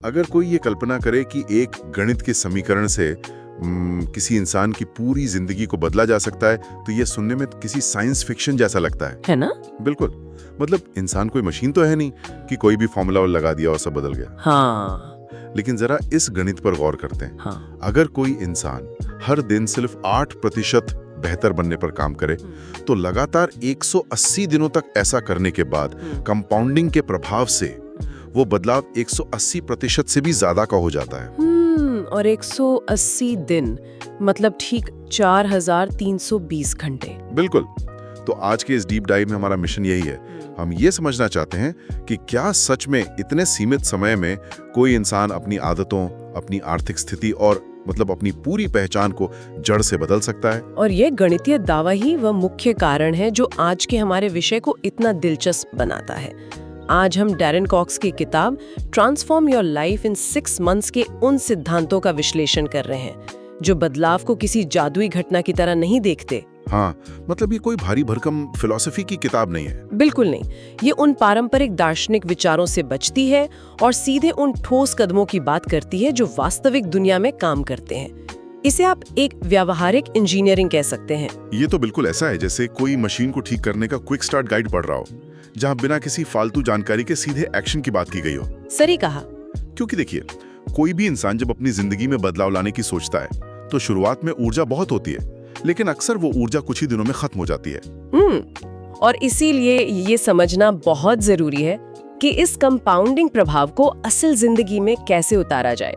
अगर कोई ये कल्पना करे कि एक गणित के समीकरण से किसी इंसान की पूरी जिंदगी को बदला जा सकता है, तो ये सुनने में किसी साइंस फिक्शन जैसा लगता है ना? बिल्कुल। मतलब इंसान कोई मशीन तो है नहीं कि कोई भी फॉर्मूला लगा दिया और सब बदल गया। हाँ। लेकिन जरा इस गणित पर गौर करते हैं। हाँ। अगर कोई इंसान हर दिन सिर्फ 8% बेहतर बनने पर काम करे, तो लगातार 180 दिनों तक ऐसा करने के बाद कंपाउंडिंग के प्रभाव से वो बदलाव 180% से भी ज्यादा का हो जाता है। और 180 दिन मतलब ठीक 4320 घंटे। बिल्कुल। तो आज के इस डीप डाइव में हमारा मिशन यही है। हम ये समझना चाहते हैं कि क्या सच में इतने सीमित समय में कोई इंसान अपनी आदतों, अपनी आर्थिक स्थिति और मतलब अपनी पूरी पहचान को जड़ से बदल सकता है। और ये गणितीय दावा ही वह मुख्य कारण है जो आज के हमारे विषय को इतना दिलचस्प बनाता है। आज हम डैरेन कॉक्स की किताब transform your life in 6 months के उन सिद्धांतों का विश्लेषण कर रहे हैं जो बदलाव को किसी जादुई घटना की तरह नहीं देखते। हाँ, मतलब ये कोई भारी भरकम फिलॉसफी की किताब नहीं है। बिल्कुल नहीं। ये उन पारंपरिक दार्शनिक विचारों से बचती है और सीधे उन ठोस कदमों की बात करती है जो वास्तविक दुनिया में काम करते हैं। इसे आप एक व्यावहारिक इंजीनियरिंग कह सकते हैं। ये तो बिल्कुल ऐसा है जैसे कोई मशीन को ठीक करने का क्विक स्टार्ट गाइड पढ़ रहा हो, जहाँ बिना किसी फालतू जानकारी के सीधे एक्शन की बात की गई हो। सही कहा। क्योंकि देखिए, कोई भी इंसान जब अपनी जिंदगी में बदलाव लाने की सोचता है तो शुरुआत में ऊर्जा बहुत होती है, लेकिन अक्सर वो ऊर्जा कुछ ही दिनों में खत्म हो जाती है। और इसीलिए ये समझना बहुत जरूरी है कि इस कंपाउंडिंग प्रभाव को असल जिंदगी में कैसे उतारा जाए।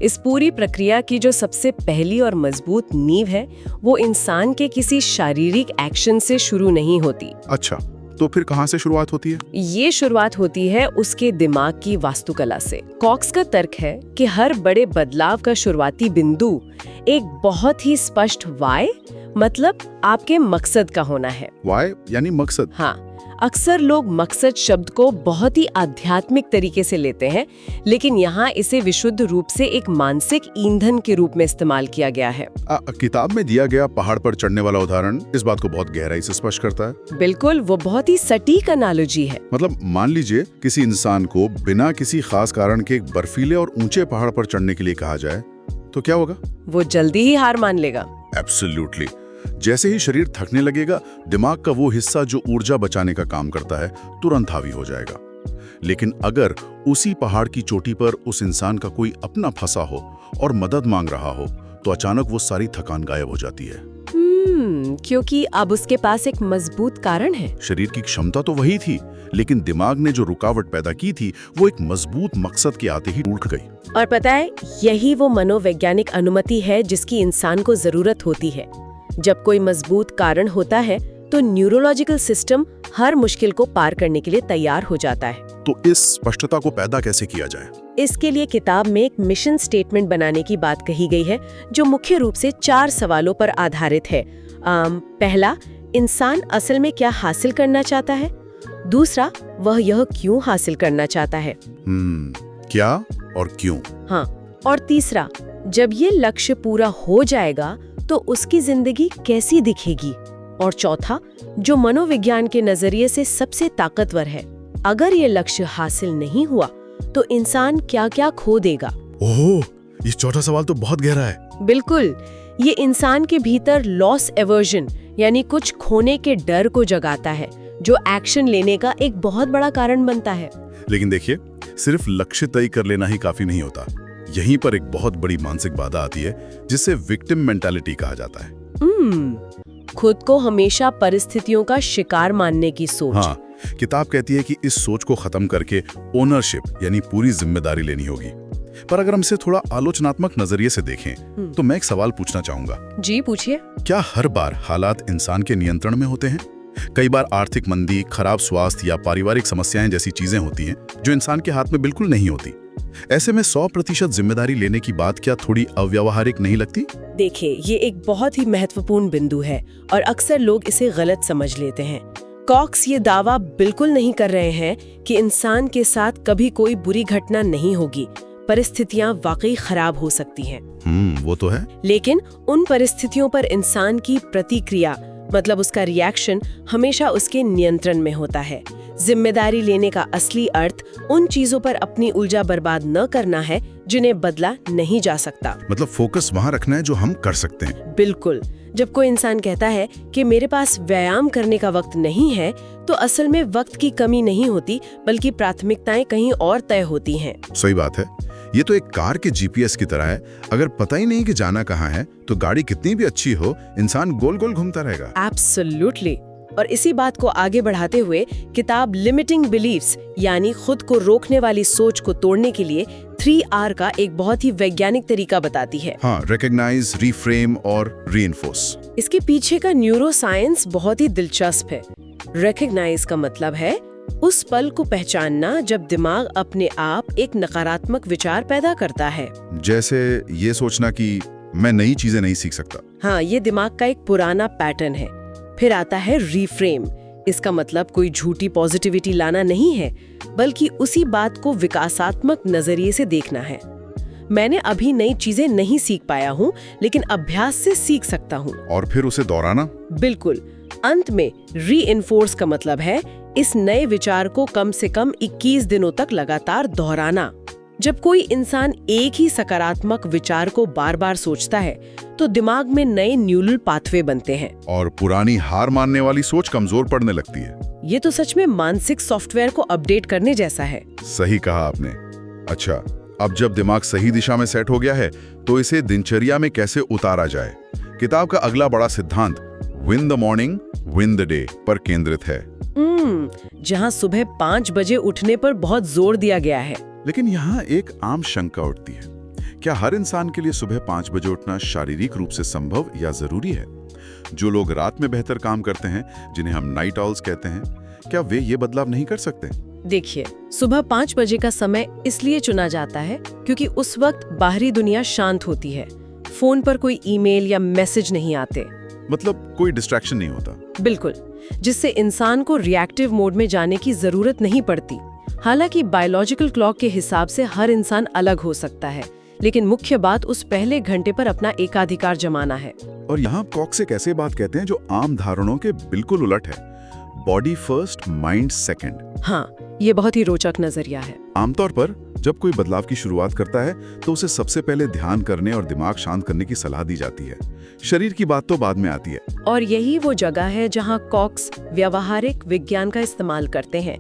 इस पूरी प्रक्रिया की जो सबसे पहली और मजबूत नींव है, वो इंसान के किसी शारीरिक एक्शन से शुरू नहीं होती। अच्छा, तो फिर कहाँ से शुरुआत होती है? ये शुरुआत होती है उसके दिमाग की वास्तुकला से। कॉक्स का तर्क है कि हर बड़े बदलाव का शुरुआती बिंदु एक बहुत ही स्पष्ट वाई, मतलब आपके मकसद का होना है। वाई यानी मकसद? हाँ। अक्सर लोग मकसद शब्द को बहुत ही आध्यात्मिक तरीके से लेते हैं, लेकिन यहाँ इसे विशुद्ध रूप से एक मानसिक ईंधन के रूप में इस्तेमाल किया गया है। किताब में दिया गया पहाड़ पर चढ़ने वाला उदाहरण इस बात को बहुत गहराई से स्पष्ट करता है। बिल्कुल, वो बहुत ही सटीक एनालॉजी है। मतलब मान लीजिए किसी इंसान को बिना किसी खास कारण के एक बर्फीले और ऊंचे पहाड़ पर चढ़ने के लिए कहा जाए, तो क्या होगा? वो जल्दी ही हार मान लेगा। एब्सोल्युटली। जैसे ही शरीर थकने लगेगा, दिमाग का वो हिस्सा जो ऊर्जा बचाने का काम करता है तुरंत हावी हो जाएगा। लेकिन अगर उसी पहाड़ की चोटी पर उस इंसान का कोई अपना फंसा हो और मदद मांग रहा हो, तो अचानक वो सारी थकान गायब हो जाती है। क्योंकि अब उसके पास एक मजबूत कारण है। शरीर की क्षमता तो वही थी, लेकिन दिमाग ने जो रुकावट पैदा की थी वो एक मजबूत मकसद के आते ही टूट गई। और पता है, यही वो मनोवैज्ञानिक अनुमति है जिसकी इंसान को जरूरत होती है। जब कोई मजबूत कारण होता है तो न्यूरोलॉजिकल सिस्टम हर मुश्किल को पार करने के लिए तैयार हो जाता है। तो इस स्पष्टता को पैदा कैसे किया जाए? इसके लिए किताब में एक मिशन स्टेटमेंट बनाने की बात कही गई है जो मुख्य रूप से 4 सवालों पर आधारित है। पहला, इंसान असल में क्या हासिल करना चाहता है? दूसरा, वह यह क्यों हासिल करना चाहता है? क्या और क्यों? हाँ। और तीसरा, जब ये लक्ष्य पूरा हो जाएगा तो उसकी जिंदगी कैसी दिखेगी? और चौथा, जो मनोविज्ञान के नजरिए से सबसे ताकतवर है, अगर ये लक्ष्य हासिल नहीं हुआ तो इंसान क्या-क्या खो देगा? ओह, ये चौथा सवाल तो बहुत गहरा है। बिल्कुल, ये इंसान के भीतर लॉस एवर्जन यानी कुछ खोने के डर को जगाता है, जो एक्शन लेने का एक बहुत बड़ा कारण बनता है। लेकिन देखिए, सिर्फ लक्ष्य तय कर लेना ही काफी नहीं होता। यहीं पर एक बहुत बड़ी मानसिक बाधा आती है जिसे विक्टिम मेंटालिटी कहा जाता है। खुद को हमेशा परिस्थितियों का शिकार मानने की सोच। हाँ, किताब कहती है कि इस सोच को खत्म करके ओनरशिप यानी पूरी जिम्मेदारी लेनी होगी। पर अगर हम इसे थोड़ा आलोचनात्मक नजरिए से देखें तो मैं एक सवाल पूछना चाहूंगा। जी पूछिए। क्या हर बार हालात इंसान के नियंत्रण में होते हैं? कई बार आर्थिक मंदी, खराब स्वास्थ्य या पारिवारिक समस्याएं जैसी चीजें होती हैं जो इंसान के हाथ में बिल्कुल नहीं होती। ऐसे में 100% जिम्मेदारी लेने की बात क्या थोड़ी अव्यावहारिक नहीं लगती? देखिए, ये एक बहुत ही महत्वपूर्ण बिंदु है और अक्सर लोग इसे गलत समझ लेते हैं। कॉक्स ये दावा बिल्कुल नहीं कर रहे हैं कि इंसान के साथ कभी कोई बुरी घटना नहीं होगी। परिस्थितियां वाकई खराब हो सकती हैं। वो तो है। लेकिन उन परिस्थितियों पर इंसान की प्रतिक्रिया मतलब उसका रिएक्शन हमेशा उसके नियंत्रण में होता है। जिम्मेदारी लेने का असली अर्थ उन चीजों पर अपनी ऊर्जा बर्बाद न करना है जिन्हें बदला नहीं जा सकता। मतलब फोकस वहां रखना है जो हम कर सकते हैं। बिल्कुल। जब कोई इंसान कहता है कि मेरे पास व्यायाम करने का वक्त नहीं है, तो असल में वक्त की कमी नहीं होती, बल्कि प्राथमिकताएं कहीं और तय होती हैं। सही बात है। ये तो एक कार के जीपीएस की तरह है। अगर पता ही नहीं कि जाना कहाँ है, तो गाड़ी कितनी भी अच्छी हो, इंसान गोल गोल घूमता रहेगा। एब्सोल्युटली। और इसी बात को आगे बढ़ाते हुए किताब लिमिटिंग बिलीफ्स यानी खुद को रोकने वाली सोच को तोड़ने के लिए 3R का एक बहुत ही वैज्ञानिक तरीका बताती है। हाँ, रिकॉग्नाइज, रिफ्रेम और रीइंफोर्स। इसके पीछे का न्यूरो साइंस बहुत ही दिलचस्प है। रिकॉग्नाइज का मतलब है उस पल को पहचानना जब दिमाग अपने आप एक नकारात्मक विचार पैदा करता है। जैसे ये सोचना कि मैं नई चीजें नहीं सीख सकता। हाँ, ये दिमाग का एक पुराना पैटर्न है। फिर आता है रीफ्रेम। इसका मतलब कोई झूठी पॉजिटिविटी लाना नहीं है, बल्कि उसी बात को विकासात्मक नजरिए से देखना है। मैंने अभी नई चीजें नहीं सीख पाया हूँ, लेकिन अभ्यास से सीख सकता हूँ। और फिर उसे दोहराना। बिल्कुल। अंत में रीइंफोर्स का मतलब है इस नए विचार को कम से कम 21 दिनों तक लगातार दोहराना। जब कोई इंसान एक ही सकारात्मक विचार को बार बार सोचता है, तो दिमाग में नए न्यूरल पाथवे बनते हैं और पुरानी हार मानने वाली सोच कमजोर पड़ने लगती है। ये तो सच में मानसिक सॉफ्टवेयर को अपडेट करने जैसा है। सही कहा आपने। अच्छा, अब जब दिमाग सही दिशा में सेट हो गया है, तो इसे दिनचर्या में कैसे उतारा जाए? किताब का अगला बड़ा सिद्धांत win the morning win the day पर केंद्रित है। जहां सुबह 5 बजे उठने पर बहुत जोर दिया गया है। लेकिन यहाँ एक आम शंका उठती है, क्या हर इंसान के लिए सुबह 5 बजे उठना शारीरिक रूप से संभव या जरूरी है? जो लोग रात में बेहतर काम करते हैं, जिन्हें हम नाइट ऑल्स कहते हैं, क्या वे ये बदलाव नहीं कर सकते? देखिए, सुबह 5 बजे का समय इसलिए चुना जाता है क्योंकि उस वक्त बाहरी दुनिया शांत होती है। फोन पर कोई ईमेल या मैसेज नहीं आते। मतलब कोई डिस्ट्रैक्शन नहीं होता। बिल्कुल, जिससे इंसान को रिएक्टिव मोड में जाने की जरूरत नहीं पड़ती। हालांकि बायोलॉजिकल क्लॉक के हिसाब से हर इंसान अलग हो सकता है, लेकिन मुख्य बात उस पहले घंटे पर अपना एकाधिकार जमाना है। और यहाँ कॉक से कैसे बात कहते हैं जो आम धारणों के बिल्कुल उलट है। Body first, mind second. हाँ, ये बहुत ही रोचक नजरिया है। आमतौर पर जब कोई बदलाव की शुरुआत करता है, तो उसे सबसे पहले ध्यान करने और दिमाग शांत करने की सलाह दी जाती है। शरीर की बात तो बाद में आती है। और यही वो जगह है जहाँ कॉक्स व्यावहारिक विज्ञान का इस्तेमाल करते हैं।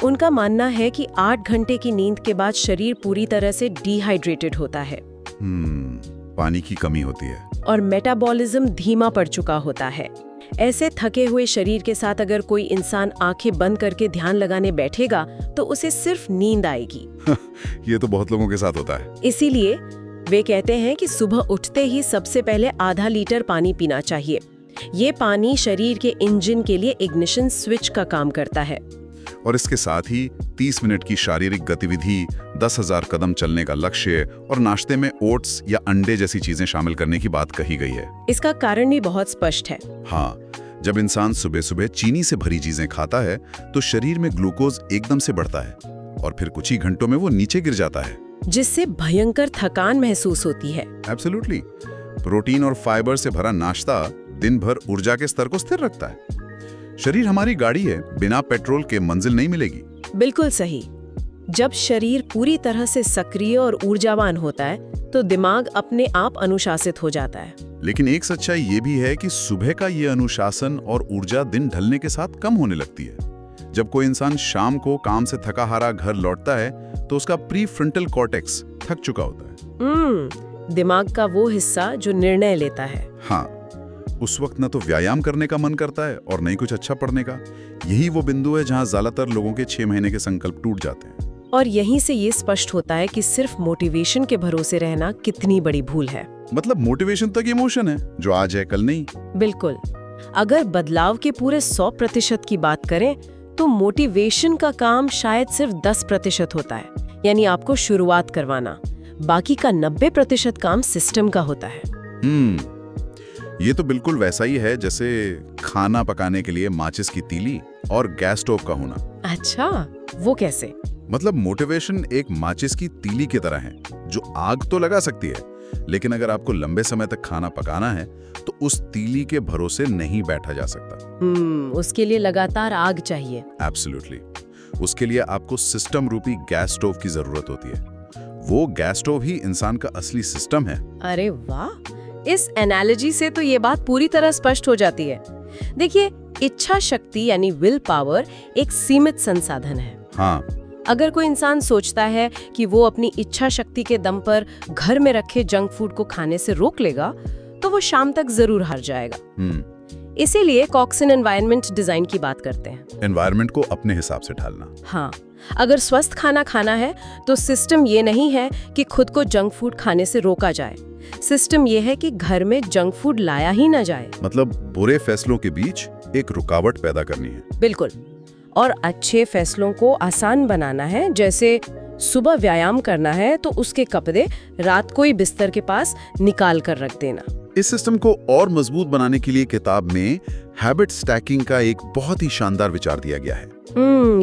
उनका मानना है कि 8 घंटे की नींद के बाद शरीर पूरी तरह से डिहाइड्रेटेड होता है। पानी की कमी होती है और मेटाबॉलिज्म धीमा पड़ चुका होता है। ऐसे थके हुए शरीर के साथ अगर कोई इंसान आंखें बंद करके ध्यान लगाने बैठेगा, तो उसे सिर्फ नींद आएगी। ये तो बहुत लोगों के साथ होता है। इसीलिए वे कहते हैं कि सुबह उठते ही सबसे पहले आधा लीटर पानी पीना चाहिए। ये पानी शरीर के इंजन के लिए इग्निशन स्विच का काम करता है। और इसके साथ ही 30 मिनट की शारीरिक गतिविधि, 10,000 कदम चलने का लक्ष्य और नाश्ते में ओट्स या अंडे जैसी चीजें शामिल करने की बात कही गई है। इसका कारण भी बहुत स्पष्ट है। हाँ, जब इंसान सुबह सुबह चीनी से भरी चीजें खाता है, तो शरीर में ग्लूकोज एकदम से बढ़ता है और फिर कुछ ही घंटों में वो नीचे गिर जाता है, जिससे भयंकर थकान महसूस होती है। एब्सोल्युटली। प्रोटीन और फाइबर से भरा नाश्ता दिन भर ऊर्जा के स्तर को स्थिर रखता है। शरीर हमारी गाड़ी है, बिना पेट्रोल के मंजिल नहीं मिलेगी। बिल्कुल सही। जब शरीर पूरी तरह से सक्रिय और ऊर्जावान होता है, तो दिमाग अपने आप अनुशासित हो जाता है। लेकिन एक सच्चाई ये भी है कि सुबह का ये अनुशासन और ऊर्जा दिन ढलने के साथ कम होने लगती है। जब कोई इंसान शाम को काम से थका हारा घर लौटता है, तो उसका प्री फ्रंटल कॉर्टेक्स थक चुका होता है। दिमाग का वो हिस्सा जो निर्णय लेता है। हाँ, उस वक्त न तो व्यायाम करने का मन करता है और न ही कुछ अच्छा पढ़ने का। यही वो बिंदु है जहाँ ज्यादातर लोगों के 6 महीने के संकल्प टूट जाते हैं। और यहीं से ये स्पष्ट होता है कि सिर्फ मोटिवेशन के भरोसे रहना कितनी बड़ी भूल है। मतलब मोटिवेशन तक इमोशन है, जो आज है कल नहीं। बिल्कुल। अगर बदलाव के पूरे 100% की बात करें, तो मोटिवेशन का काम शायद सिर्फ 10% होता है, यानी आपको शुरुआत करवाना। बाकी का 90% काम सिस्टम का होता है। ये तो बिल्कुल वैसा ही है जैसे खाना पकाने के लिए माचिस की तीली और गैस स्टोव का होना। अच्छा। वो कैसे? मतलब मोटिवेशन एक माचिस की तीली की तरह है जो आग तो लगा सकती है, लेकिन अगर आपको लंबे समय तक खाना पकाना है तो उस तीली के भरोसे नहीं बैठा जा सकता। उसके लिए लगातार आग चाहिए। एब्सोल्युटली। उसके लिए आपको सिस्टम रूपी गैस स्टोव की जरूरत होती है। वो गैस स्टोव ही इंसान का असली सिस्टम है। अरे वाह, इस एनालॉजी से तो ये बात पूरी तरह स्पष्ट हो जाती है। देखिए, इच्छा शक्ति यानी विल पावर एक सीमित संसाधन है। हाँ, अगर कोई इंसान सोचता है कि वो अपनी इच्छा शक्ति के दम पर घर में रखे जंक फूड को खाने से रोक लेगा, तो वो शाम तक जरूर हार जाएगा। इसीलिए कॉक्स इन एनवायरनमेंट डिजाइन की बात करते हैं। एनवायरनमेंट को अपने हिसाब से ढालना। हाँ, अगर स्वस्थ खाना खाना है तो सिस्टम ये नहीं है कि खुद को जंक फूड खाने से रोका जाए। सिस्टम ये है कि घर में जंक फूड लाया ही ना जाए। मतलब बुरे फैसलों के बीच एक रुकावट पैदा करनी है। बिल्कुल। और अच्छे फैसलों को आसान बनाना है, जैसे सुबह व्यायाम करना है तो उसके कपड़े रात को ही बिस्तर के पास निकाल कर रख देना। इस सिस्टम को और मजबूत बनाने के लिए किताब में हैबिट स्टैकिंग का एक बहुत ही शानदार विचार दिया गया है।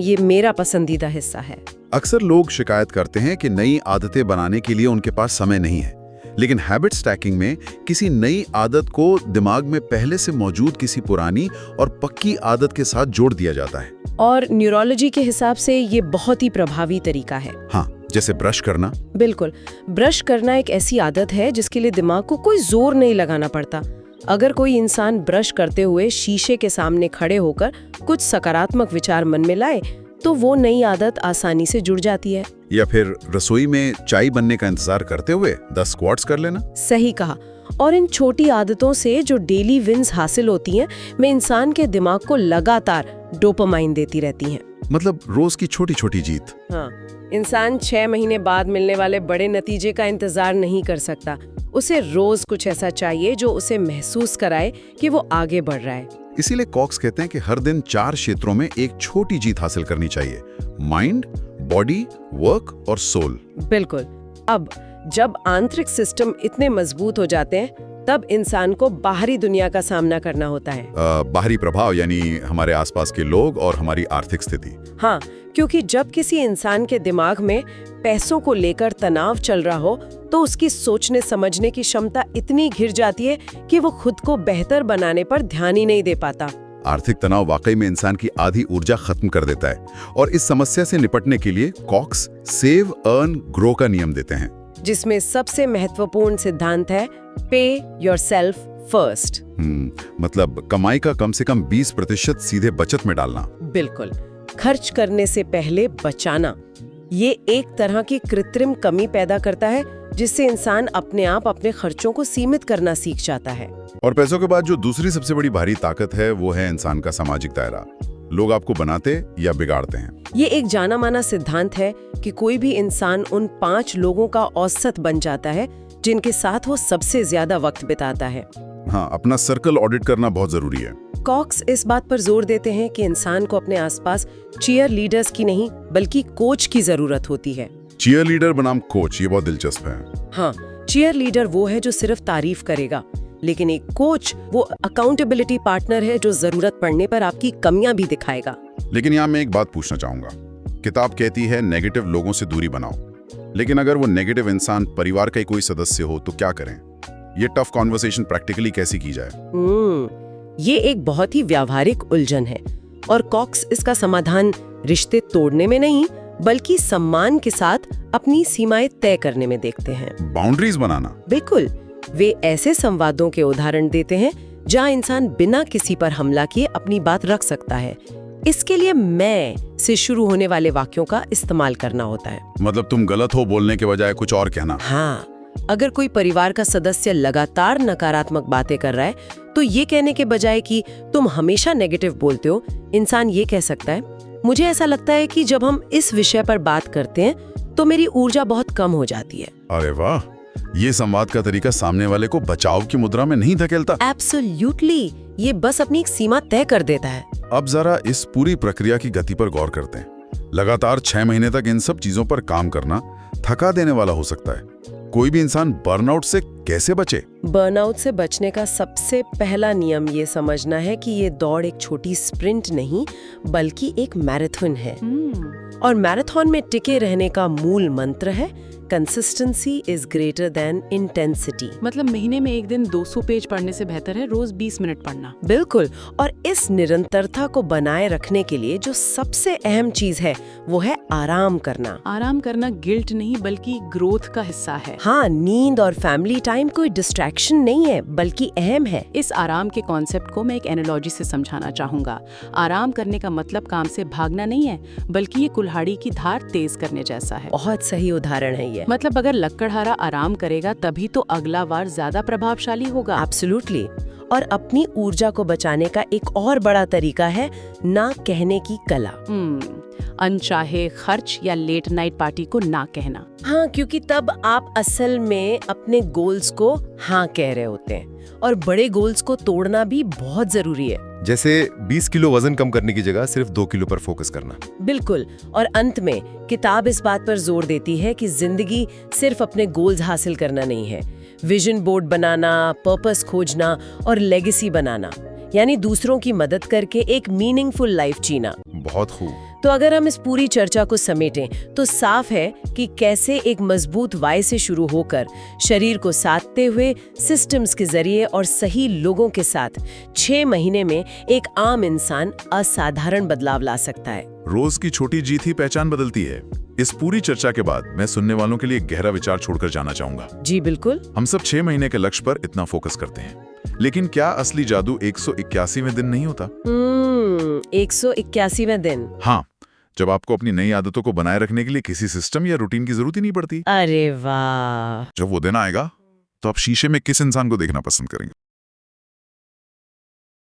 ये मेरा पसंदीदा हिस्सा है। अक्सर लोग शिकायत करते हैं कि नई आदतें बनाने के लिए उनके पास समय नहीं है, लेकिन हैबिट स्टैकिंग में किसी नई आदत को दिमाग में पहले से मौजूद किसी पुरानी और पक्की आदत के साथ जोड़ दिया जाता है। और न्यूरोलॉजी के हिसाब से ये बहुत ही प्रभावी तरीका है। हाँ, जैसे ब्रश करना। बिल्कुल, ब्रश करना एक ऐसी आदत है जिसके लिए दिमाग को कोई जोर नहीं लगाना पड़ता। अगर कोई इंसान ब्रश करते हुए शीशे के सामने खड़े होकर कुछ सकारात्मक विचार मन में लाए तो वो नई आदत आसानी से जुड़ जाती है। या फिर रसोई में चाय बनने का इंतजार करते हुए 10 स्क्वाट्स कर लेना। सही कहा। और इन छोटी आदतों से जो डेली विन्स हासिल होती हैं, वे इंसान के दिमाग को लगातार डोपामाइन देती रहती हैं। मतलब रोज की छोटी छोटी जीत। हाँ, इंसान 6 महीने बाद मिलने वाले बड़े नतीजे का इंतजार नहीं कर सकता। उसे रोज कुछ ऐसा चाहिए जो उसे महसूस कराए कि वो आगे बढ़ रहा है। इसीलिए कॉक्स कहते हैं कि हर दिन 4 क्षेत्रों में एक छोटी जीत हासिल करनी चाहिए: माइंड, बॉडी, वर्क और सोल। बिल्कुल। अब जब आंतरिक सिस्टम इतने मजबूत हो जाते हैं, तब इंसान को बाहरी दुनिया का सामना करना होता है। बाहरी प्रभाव यानी हमारे आसपास के लोग और हमारी आर्थिक स्थिति। हाँ, क्योंकि जब किसी इंसान के दिमाग में पैसों को लेकर तनाव चल रहा हो तो उसकी सोचने समझने की क्षमता इतनी घिर जाती है कि वो खुद को बेहतर बनाने पर ध्यान ही नहीं दे पाता। आर्थिक तनाव वाकई में इंसान की आधी ऊर्जा खत्म कर देता है, और इस समस्या से निपटने के लिए कॉक्स सेव, अर्न, ग्रो का नियम देते हैं, जिसमें सबसे महत्वपूर्ण सिद्धांत है पे योरसेल्फ फर्स्ट। मतलब कमाई का कम से कम 20% सीधे बचत में डालना। बिल्कुल, खर्च करने से पहले बचाना। ये एक तरह की कृत्रिम कमी पैदा करता है जिससे इंसान अपने आप अपने खर्चों को सीमित करना सीख जाता है। और पैसों के बाद जो दूसरी सबसे बड़ी भारी ताकत है वो है इंसान का सामाजिक दायरा। लोग आपको बनाते या बिगाड़ते हैं। ये एक जाना माना सिद्धांत है कि कोई भी इंसान उन 5 लोगों का औसत बन जाता है जिनके साथ वो सबसे ज्यादा वक्त बिताता है। हाँ, अपना सर्कल ऑडिट करना बहुत जरूरी है। कॉक्स इस बात पर जोर देते हैं कि इंसान को अपने आसपास चीयर लीडर्स की नहीं बल्कि कोच की जरूरत होती है। चीयर लीडर बनाम कोच, ये बहुत दिलचस्प है। हाँ, चीयर लीडर वो है जो सिर्फ तारीफ करेगा, लेकिन एक कोच वो अकाउंटेबिलिटी पार्टनर है जो जरूरत पड़ने पर आपकी कमियां भी दिखाएगा। लेकिन यहाँ मैं एक बात पूछना चाहूंगा। किताब कहती है नेगेटिव लोगों से दूरी बनाओ, लेकिन अगर वो नेगेटिव इंसान परिवार का ही कोई सदस्य हो तो क्या करें? ये टफ कॉन्वर्सेशन प्रैक्टिकली कैसे की जाए? ये एक बहुत ही व्यावहारिक उलझन है और कॉक्स इसका समाधान रिश्ते तोड़ने में नहीं बल्कि सम्मान के साथ अपनी सीमाएं तय करने में देखते हैं। बाउंड्रीज बनाना। बिल्कुल, वे ऐसे संवादों के उदाहरण देते हैं जहां इंसान बिना किसी पर हमला किए अपनी बात रख सकता है। इसके लिए मैं से शुरू होने वाले वाक्यों का इस्तेमाल करना होता है। मतलब तुम गलत हो बोलने के बजाय कुछ और कहना। हाँ, अगर कोई परिवार का सदस्य लगातार नकारात्मक बातें कर रहा है तो ये कहने के बजाय कि तुम हमेशा नेगेटिव बोलते हो, इंसान ये कह सकता है, मुझे ऐसा लगता है कि जब हम इस विषय पर बात करते हैं तो मेरी ऊर्जा बहुत कम हो जाती है। अरे वाह, ये संवाद का तरीका सामने वाले को बचाव की मुद्रा में नहीं धकेलता। एब्सोल्युटली, ये बस अपनी एक सीमा तय कर देता है। अब जरा इस पूरी प्रक्रिया की गति पर गौर करते हैं। लगातार 6 महीने तक इन सब चीजों पर काम करना थका देने वाला हो सकता है। कोई भी इंसान बर्नआउट से कैसे बचे? बर्नआउट से बचने का सबसे पहला नियम ये समझना है कि ये दौड़ एक छोटी स्प्रिंट नहीं बल्कि एक मैराथन है। और मैराथन में टिके रहने का मूल मंत्र है consistency is greater than intensity. मतलब महीने में एक दिन 200 पेज पढ़ने से बेहतर है रोज 20 मिनट पढ़ना। बिल्कुल। और इस निरंतरता को बनाए रखने के लिए जो सबसे अहम चीज है वो है आराम करना। आराम करना गिल्ट नहीं बल्कि ग्रोथ का हिस्सा है। हाँ, नींद और फैमिली टाइम कोई डिस्ट्रैक्शन नहीं है बल्कि अहम है। इस आराम के कॉन्सेप्ट को मैं एक एनालॉजी से समझाना चाहूंगा। आराम करने का मतलब काम से भागना नहीं है बल्कि ये कुल्हाड़ी की धार तेज करने जैसा है। बहुत सही उदाहरण है ये। मतलब अगर लकड़हारा आराम करेगा तभी तो अगला वार ज्यादा प्रभावशाली होगा। एब्सोल्युटली। और अपनी ऊर्जा को बचाने का एक और बड़ा तरीका है ना कहने की कला। अनचाहे खर्च या लेट नाइट पार्टी को ना कहना। हाँ, क्योंकि तब आप असल में अपने गोल्स को हाँ कह रहे होते हैं। और बड़े गोल्स को तोड़ना भी बहुत जरूरी है। जैसे 20 किलो वजन कम करने की जगह सिर्फ 2 किलो पर फोकस करना। बिल्कुल। और अंत में किताब इस बात पर जोर देती है कि जिंदगी सिर्फ अपने गोल्स हासिल करना नहीं है। विजन बोर्ड बनाना, पर्पस खोजना और लेगेसी बनाना, यानी दूसरों की मदद करके एक मीनिंगफुल लाइफ जीना। बहुत खूब। तो अगर हम इस पूरी चर्चा को समेटें तो साफ है कि कैसे एक मजबूत वाई से शुरू होकर शरीर को साधते हुए सिस्टम्स के जरिए और सही लोगों के साथ 6 महीने में एक आम इंसान असाधारण बदलाव ला सकता है। रोज की छोटी जीत ही पहचान बदलती है। इस पूरी चर्चा के बाद मैं सुनने वालों के लिए एक गहरा विचार छोड़कर जाना चाहूंगा। जी बिल्कुल। हम सब 6 महीने के लक्ष्य पर इतना फोकस करते हैं, लेकिन क्या असली जादू 181वें दिन नहीं होता? 181वें दिन। हाँ, जब आपको अपनी नई आदतों को बनाए रखने के लिए किसी सिस्टम या रूटीन की जरूरत ही नहीं पड़ती। अरे वाह। जब वो दिन आएगा तो आप शीशे में किस इंसान को देखना पसंद करेंगे?